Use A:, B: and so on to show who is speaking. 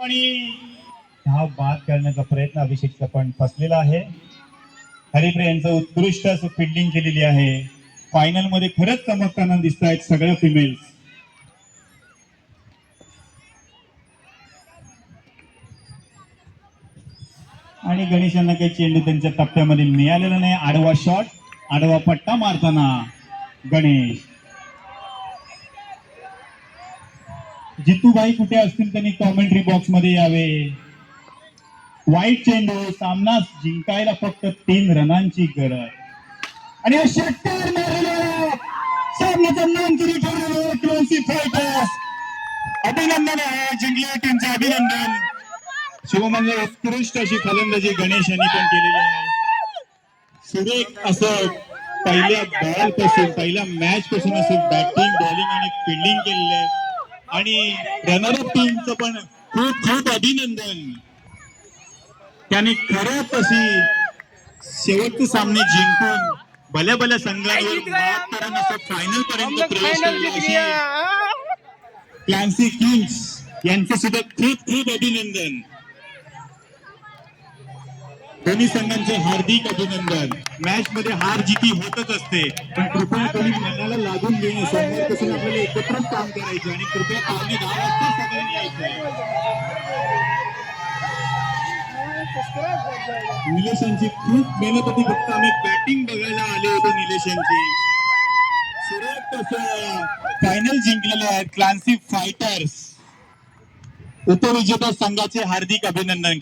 A: आणि धाव बाद करण्याचा प्रयत्न अभिषेकचा पण फसलेला आहे. हरिप्रिया यांचं उत्कृष्ट असं फिल्डिंग केलेली आहे. फायनल मध्ये खरंच चमकताना दिसत आहेत सगळ्या फिमेल्स. आणि गणेश यांना काही चेंडू त्यांच्या टप्प्यामध्ये मिळालेला नाही. आडवा शॉट, आडवा पट्टा मारताना गणेश. जितूबाई कुठे असतील त्यांनी कॉमेंट्री बॉक्स मध्ये यावे. वाईट चेंडू, सामना जिंकायला फक्त 3 रनांची गरज. आणि षटकार मारलेला सामन्याचं नाम तरी ठरलेलं क्लासी फायटर्स. अभिनंदन आहे जिंकल्या टीमचे, अभिनंदन. शिवमंगल उत्कृष्ट अशी फलंदाजी गणेश यांनी पण केलेली आहे. सुरेख असं पहिल्या बॉल पासून, पहिल्या मॅच पासून असं बॅटिंग, बॉलिंग आणि फिल्डिंग केलेलं आहे. आणि रनरअप टीमचं पण खूप खूप अभिनंदन. त्याने खरंच अशी शेवटचे सामने जिंकून भल्या भल्या संघांवर मात करून असं फायनल पर्यंत प्रवेश केला. क्लान्सी किंग्स यांचे सुद्धा खूप खूप अभिनंदन. दोन्ही संघांचे हार्दिक अभिनंदन. मॅच मध्ये हार जिती होतच असते, पण कृपया कोणी मनाला लागून घेणे. सोमवारपासून आपल्याला एकत्रच काम करायचं आणि कृपया 9:10 वाजता सगळ्यांनी यायचं. निलेश यांची खूप मेहनत होती, फक्त आम्ही बॅटिंग बघायला आले होतो. निलेश यांची सुरेख असं फायनल जिंकलेले आहेत क्लान्सी फायटर्स. उपविजेता संघाचे हार्दिक अभिनंदन.